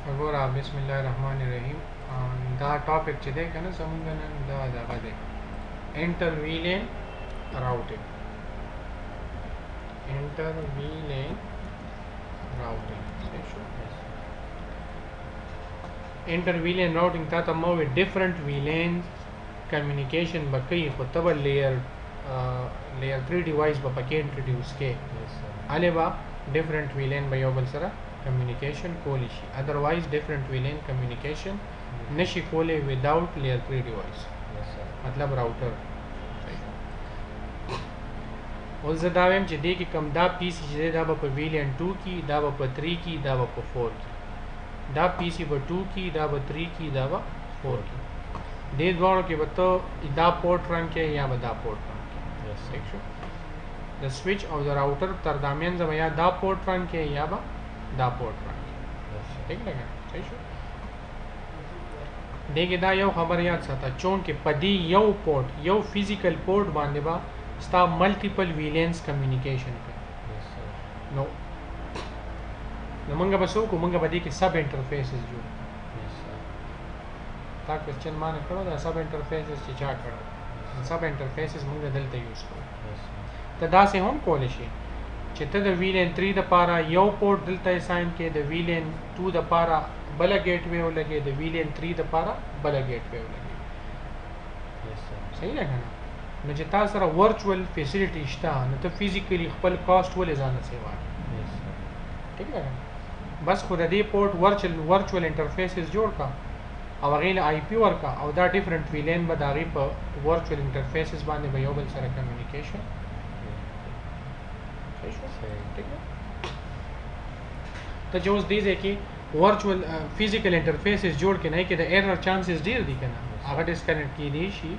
وګوره بسم الله الرحمن الرحیم دا ټاپک چې دی کنه زمونږ نن دا دغه دی انټر ویلین راوټینګ انټر ویلین راوټینګ تا ته مو ډیفرنٹ ویلین کمیونیکیشن بکې خو تبل لیئر 3 ډیوایس په پکې انټروډیوس کې اله با ډیفرنٹ ویلین به یو بل سره communication کولی شي otherwise different VLAN communication نشي کولی without layer 3 device مطلب راوټر او زه دا وایم چې دې کې کم دا پی سی چې دا په VLAN 2 کې دا په 3 کې دا په 4 کې دا پی سی په 2 کې دا په 3 کې دا په 4 کې دې دواړو کې به ته دا پورټ رن کې یا به دا پورټ رن کې د سوئچ او د راوټر تر دامن زما یا دا پورټ رن کې یا به دا پورټ رانګي ٹھیک لګا صحیح شو دغه دا یو خبر یاد ساته چون کې پدی یو پورټ یو فزیکل پورټ باندې با ستا ملټیپل ویلینز کمیونیکیشن کوي نو موږ به څه کوو موږ به دې کې سب انټرفیسز جوړ تا کوېسچن باندې کړو دا سب انټرفیسز چې چا کړو سب انټرفیسز موږ دلته یوز کوو ته دا سه هم کولای شي چې ته د VLAN 3 د پاره یو پورټ دلته اساین کې د VLAN 2 د پاره بل گیټ وے ولګي د VLAN 3 د پاره بل گیټ وے ولګي صحیح ده کنه نو چې تاسو سره ورچوال فیسیلیټی شته نو ته فزیکلی خپل کاست ولې ځان سیوا ٹھیک ده بس خو د دې پورټ ورچوال انټرفیسز جوړ کا او غیله آی پی ورکا او دا ډیفرنٹ VLAN به داغي په ورچوال انټرفیسز باندې به یو بل سره کمیونیکیشن ته جو اوس دې ځکه ورچوال فزیکل انټرفیسز جوړ کې نه کې د ایرر چانسز ډیر دي کنه هغه ډیسکنیکټ کی دي شي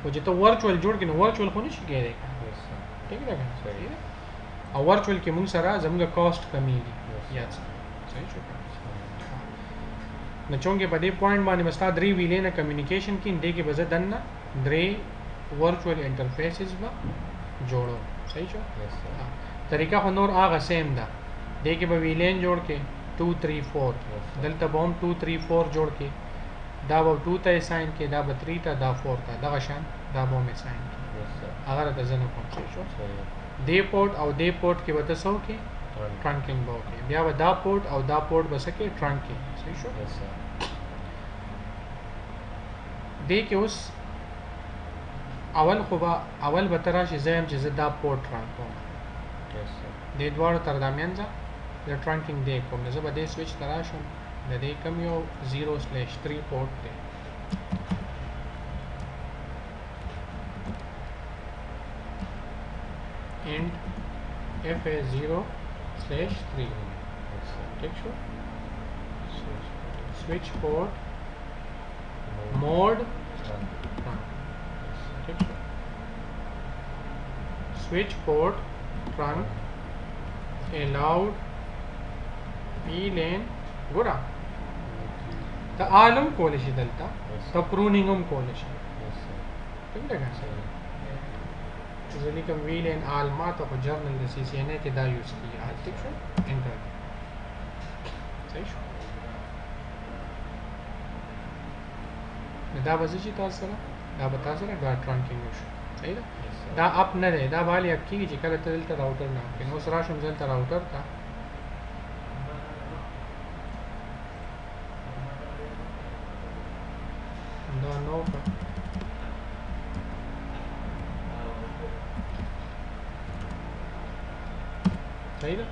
او چې ته ورچوال جوړ کې نو ورچوال خو نشي کېدای ٹھیک ده صحیح او ورچوال کې موږ سره زموږ کاست کمی دي یاد صحیح شو نو چونګه په دې پوینټ باندې مستا درې ویلینه کمیونیکیشن کې دې کې بزه دنه درې ورچوال انټرفیسز به جوړو صحیح شو طریقہ خو نور هغه سیم ده دې کې به ویلین جوړ کې 2 3 4 دلته بوم 2 3 4 جوړ کې دا به 2 ته اساین کې دا به 3 ته دا 4 ته دغه شان دا بوم اساین کې اگر د زنه کوم څه شو دې پورټ او دې پورټ کې وته سو کې ټرانکینګ بو کې بیا به دا پورټ او دا پورټ بس کې ټرانکینګ صحیح شو دې کې اوس اول به تراشي زم چې زدا پورټ ران کوم د دوړو تر دامنځه د ټرانکینګ دی کوم زه به د سوئچ تراشم د دې کم یو 0/3 پورټ دی and FA0/3 ٹھیک شو سوئچ پورٹ موڈ switch port trunk allowed VLAN ګوره ته عالم کولې شي دلته ته پرونینګ هم کولې شي ټیک ده چې لیکم VLAN عالمه ته په جرنل د CCNA کې دا یوز کیږي ټیک شو انټر صحیح شو دا به چې تاسو سره دا به تاسو سره دا ټرانکینګ وشو صحیح ده دا اپ نه دی دا بالی اپ کیږي چې کله ته دلته راوټر نه کې نو سره شم دلته راوټر تا دا نو صحیح ده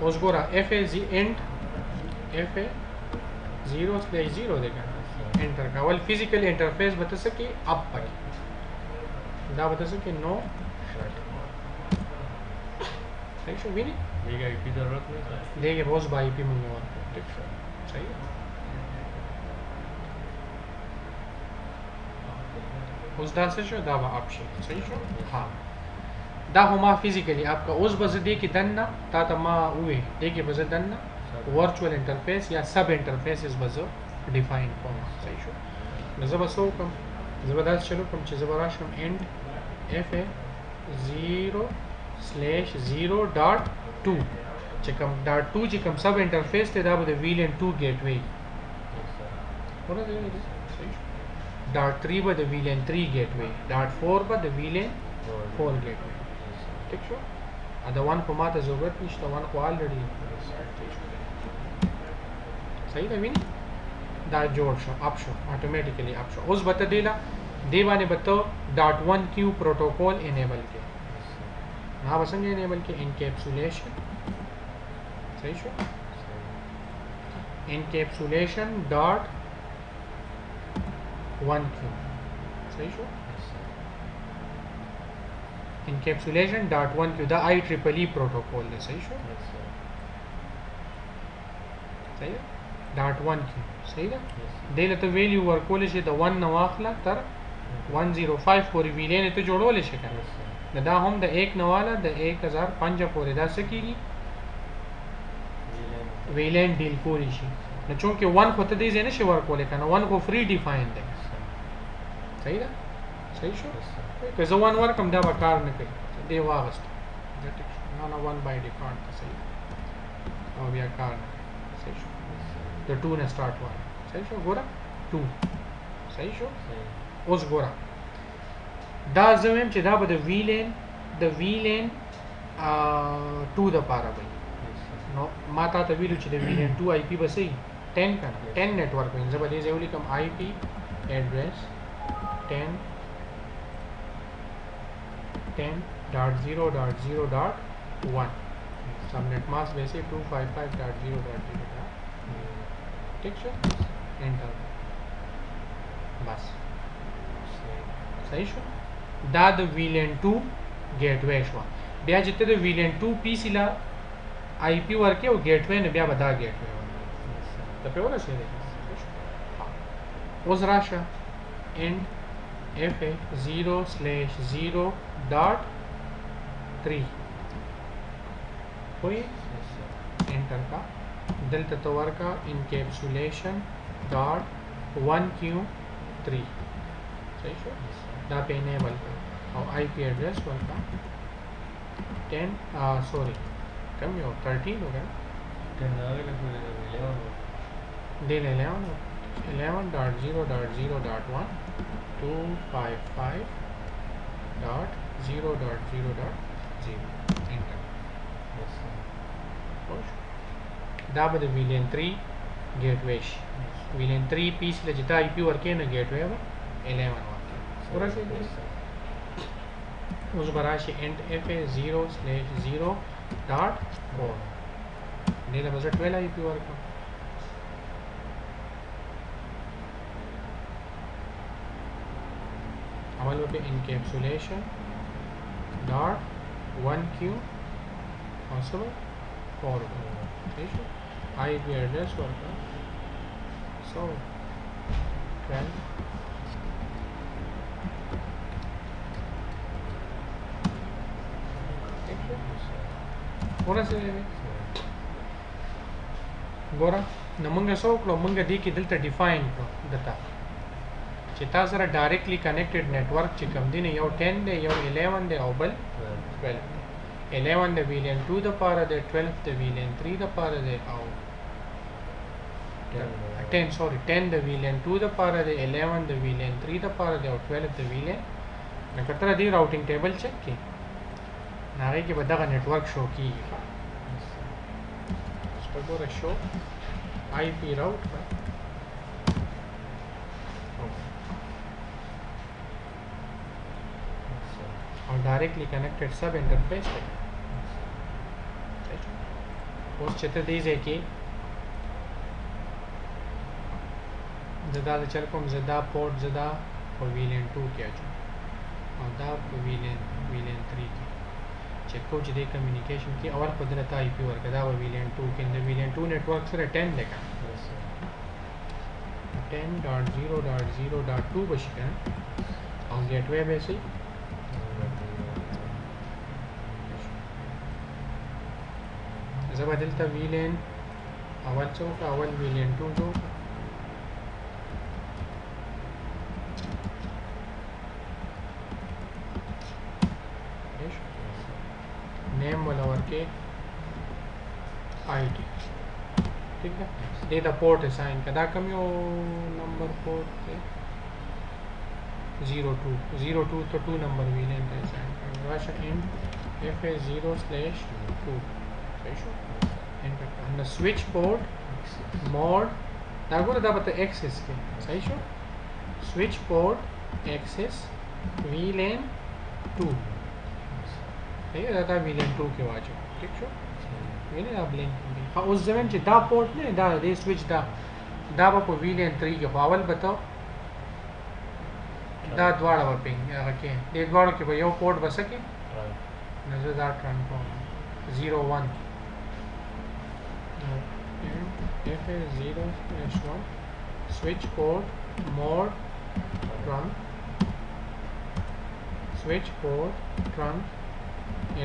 اوس ګوره FA0/0 دی کنه انټر کول فزیکل انټرفیس به تاسو کې اپ پکې دا به تاسو کې نو شرط صحیح شو ویني دیګه ای پی ضرورت نه ده دیګه روز با ای پی مونږ ورته ټیک شو صحیح اوس دا څه شو دا به اپ شي صحیح شو ها دا هما فزیکلی اپ کا اوس بز دې کې دنه تا ته ما وې دې کې بز دنه ورچوال انټرفیس یا سب انټرفیسز بزو ډیفاین کوم صحیح شو نو زه به څه وکړم زه به داسې چلو کوم چې زه به راشم end FA0/0.2 چې کوم ډاټ 2 چې کوم سب انټرفیس ته دا به د VLAN 2 ګیټ وی ډاټ 3 به د VLAN 3 ګیټ وی ډاټ 4 به د VLAN 4 ګیټ وی ٹھیک شو دا 1 په ماته ضرورت نشته 1 خو الریډي صحیح ده ویني دا جوړ شو اپ شو اتوماتیکلی اپ شو اوس به ته دی باندې به ته ډاټ 1 کیو پروتوکول انیبل کې نا به څنګه انیبل کې انکیپسولیشن صحیح شو انکیپسولیشن ډاټ 1 کیو صحیح شو encapsulation dot 1 کیو دا IEEE پروتوکول دی صحیح شو صحیح ده ډاټ 1 کیو صحیح ده دله ته ویلیو ورکول شي د 1 نو واخله تر 105 پورې ویلین ته جوړول شي کنه دا هم د 1 نواله د 1005 پورې دا څه کیږي ویلین ډیل کولی شي نو چونکه 1 خو ته دې نه شي ورکول کنه 1 خو فری ډیفاین دی صحیح ده صحیح شو که زه 1 ورکم دا به کار نه کوي دی واغست نه 1 بای ډیفالت صحیح او بیا کار نه صحیح شو د 2 نه سٹارټ وای صحیح شو ګوره 2 صحیح شو اوس ګوره دا زمیم چې دا به د VLAN 2 د پاره وي نو ما تا ته ویلو چې د VLAN 2 IP به سي 10 کنه 10 نیټورک وین زبر دې زولي کوم IP ایڈریس 10.0.0.1 subnet mask वैसे 255.0.0 ठीक है एंटर बस सही शो दा the VLAN 2 gateway show बया जिते द VLAN 2 पीसी ला IP वर्के वो गेटवे ने बया बदा गेटवे तो पे वाला से उस राशा एंड FA 0/0.3 कोई एंटर का दिल तत्वर का इनकेप्सुलेशन डॉट 1Q3 सही शो दा पे इनेबल का और IP एड्रेस वन का 13 हो गया दे ले 11.0.0.1 255.0.0.0 एंटर दा बद VLAN 3 गेटवे VLAN 3 पीस ले जिता IP वर्के न गेटवे 11 वर्के पूरा से उस बराशी एंड FA 0/0.4 ने ला बस 12 IP वर्क अमल पे encapsulation dot 1Q possible forward ठीक है IP एड्रेस वर्क so 12 पूरा से गोरा नमंगा सो कलो मंगा दी की दिलता डिफाइन को दता چې تا سره ډایرکټلی کنیکټډ نیټورک چې کوم دی نه یو 10 دی یو 11 دی او بل 12 11 د VLAN 2 د پاره دی 12 د VLAN 3 د پاره دی او 10 د VLAN 2 د پاره دی 11 د VLAN 3 د پاره دی او 12 د VLAN نو کتره دی راوټینګ ټیبل چک کی ناره کې به دغه نیټورک شو کیږي وګوره شو IP راوټ और डायरेक्टली कनेक्टेड सब इंटरफेस है उस चित्र दीजिए कि ज़दा चल को ज़दा पोर्ट ज़दा और VLAN 2 किया जो और दा VLAN 3 की चेक को जदे कम्युनिकेशन की और कुदरत IP वर्क दा VLAN 2 के अंदर VLAN 2 नेटवर्क से 10 देखा 10.0.0.2 बशिका और गेटवे वैसे بدلتا VLAN اول چوک اول VLAN 2 جو नेम वाला वर्के IT ठीक है दे द पोर्ट असाइन कदा कम यो नंबर पोर्ट 02 तो 2 नंबर VLAN का असाइन करेंगे वाशा इन FA0/2 सही शो एंटर करना स्विच पोर्ट मोड दागुर दा बता एक्सेस के सही show switch port access VLAN 2 सही है दा VLAN 2 के वाजो ठीक शो ये ना ब्लिंक हाँ उस जमाने चे दा पोर्ट ने दा दे स्विच दा बापो VLAN 3 के अवल बताओ दा द्वारा वर्पिंग रखे दे द्वारा के भाई यो पोर्ट बस के नजर दा ट्रांसफॉर्म 01 FA0/1 switch port mode trunk switch port trunk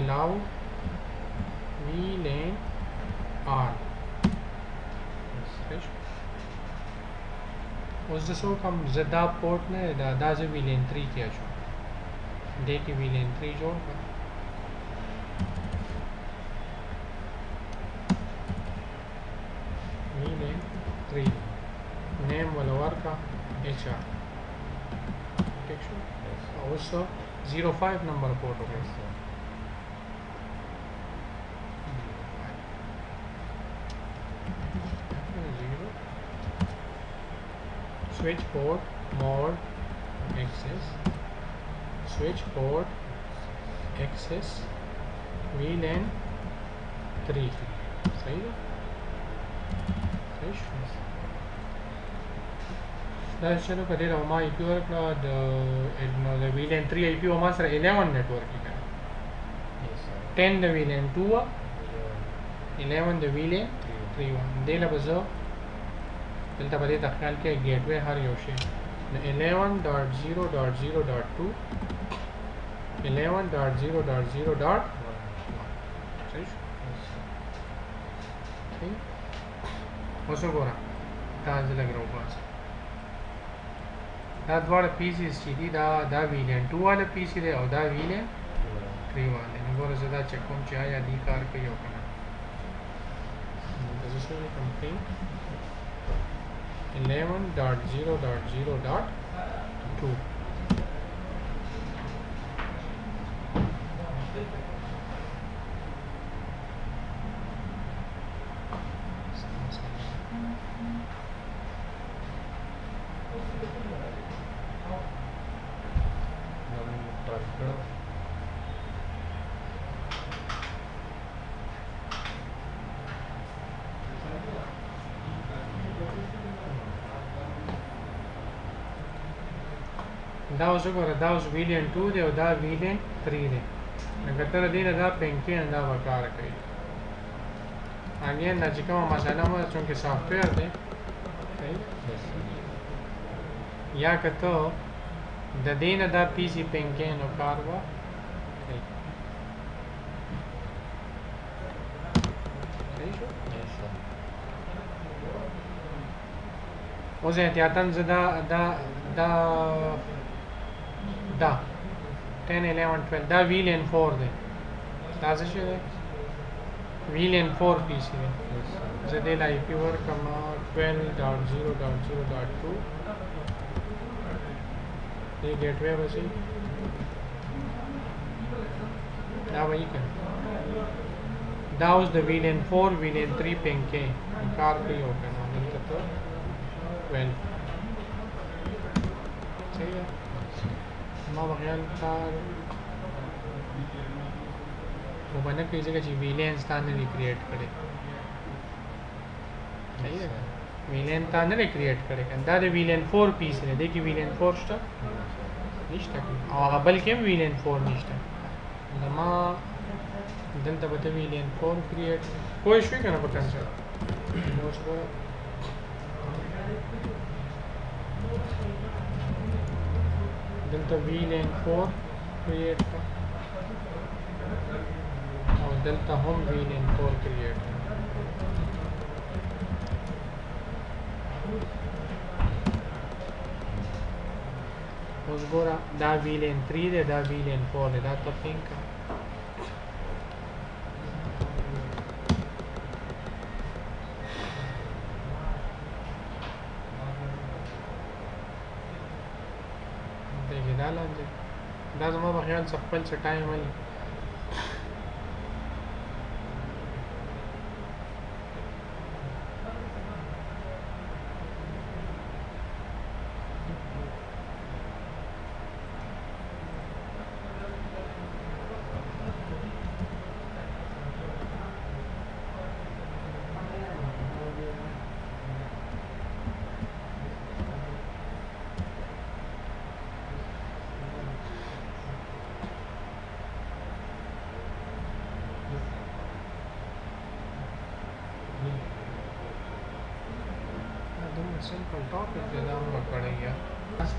allow VLAN R उस जसो कम ज़दा पोर्ट ने दाज़ VLAN 3 किया शो दे की VLAN 3 जोड़ कर VLAN 3 नेम वाला वर्का HR ठीक शो उसो 05 नंबर पोर्ट होगा switch port mode access switch port access VLAN 3 सही है चलो कदे रहो मा IP वर्क द VLAN 3 IP वमा सर 11 नेटवर्क की करें 10 द VLAN 2 11 द VLAN 3 दे ला बजो دلته په دې تخیل کې ګیټوي هر یو شی 11.0.0.2 11.0.0.1 صحیح صحیح اوس وګوره دا ځل غواړم بس دا دواړه پیسز چې دي دا VLAN 2 والا پیسي دی او دا VLAN 3 والا نو ګوره زه دا چک کوم چې آیا دې کار کوي او کنه دا څه شي کمپلیټ 11.0.0.2 دا اوس وګوره دا اوس VLAN 2 دی او دا VLAN 3 دی لکه تر دې نه دا پینکین دا وکړ کوي اګین دا چې کومه مسله مو چونکه سافټویر دی یا کته د دې نه دا PC پینکین او کار وا اوس احتیاطاً زدا دا 10 11 12 دا VLAN 4 دی دا څه شي دی VLAN 4 PC دی زه دې لا IP ورکم 12.0.0.2 دې ګیټوي وسی دا وایي کنه دا اوس د VLAN 4 VLAN 3 پینګ کې کار کوي او کنه دلته ته 12 صحیح ہے ما بخیال کار وہ بنا کئی جگہ چی VLAN ستان نے کریٹ کرے صحیح ہے VLAN تا نے کریٹ کرے دا دے VLAN 4 پیس ہے دیکھی VLAN 4 شتا نشتا اور بلکہ VLAN 4 نشتا لما دلتا بتا VLAN 4 کریٹ کوئی شوئی کنا پکن سا دلتا VLAN 4 کریٹ کا اور دلتا ہم VLAN 4 کریٹ کا اس گورا دا VLAN 3 دے دا VLAN 4 دے دا تفین کا دا لاندې دا زما په خیال څه خپل څه ټایم وي simple topic that I'm going to